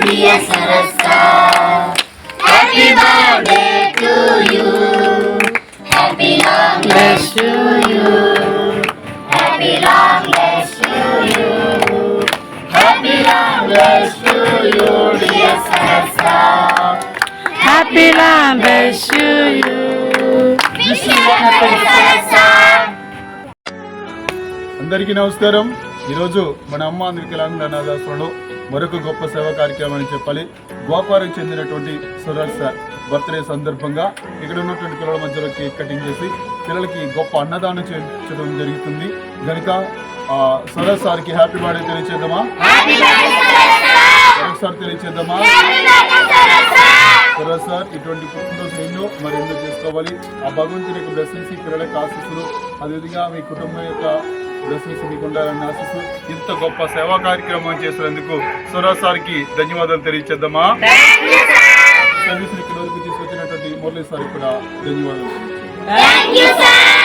dear Sarasa. Happy birthday to you. Happy long life to you. Happy long life to you. Happy long life to you, dear Sarasa. Happy long life to you. Wish you happy Sarasa. అందరికీ నమస్కారం. ఈరోజు మన అమ్మ వికలాంగుల అనాథాశ్రమంలో మరొక గొప్ప సేవా కార్యక్రమం అని చెప్పాలి. గోపాలకు చెందినటువంటి సురజ్ సార్ బర్త్డే సందర్భంగా ఇక్కడ ఉన్నటువంటి పిల్లల మధ్యలో కేక్ కటింగ్ చేసి పిల్లలకి గొప్ప అన్నదానం చేయించడం జరుగుతుంది. కనుక సురజ్ సార్కి హ్యాపీ బర్త్డే తెలియచేద్దామా? మరొకసారి తెలియచేద్దామా? సురజ్ సార్ ఇటువంటి పుట్టినరోజు ఎన్నో చేసుకోవాలి. ఆ భగవంతుని యొక్క బ్లెస్సింగ్స్ పిల్లలకి ఆశిస్తులు, అదేవిధంగా మీ కుటుంబం యొక్క బ్లెస్సింగ్స్ మీకు ఉండాలని ఆశిస్తూ ఇంత గొప్ప సేవా కార్యక్రమం చేసినందుకు సురజ్ సార్కి ధన్యవాదాలు తెలియచేద్దామా? సర్వీస్ ఇక్కడ తీసుకొచ్చినటువంటి మురళీ సార్ కూడా ధన్యవాదాలు తెలియచేద్దాం.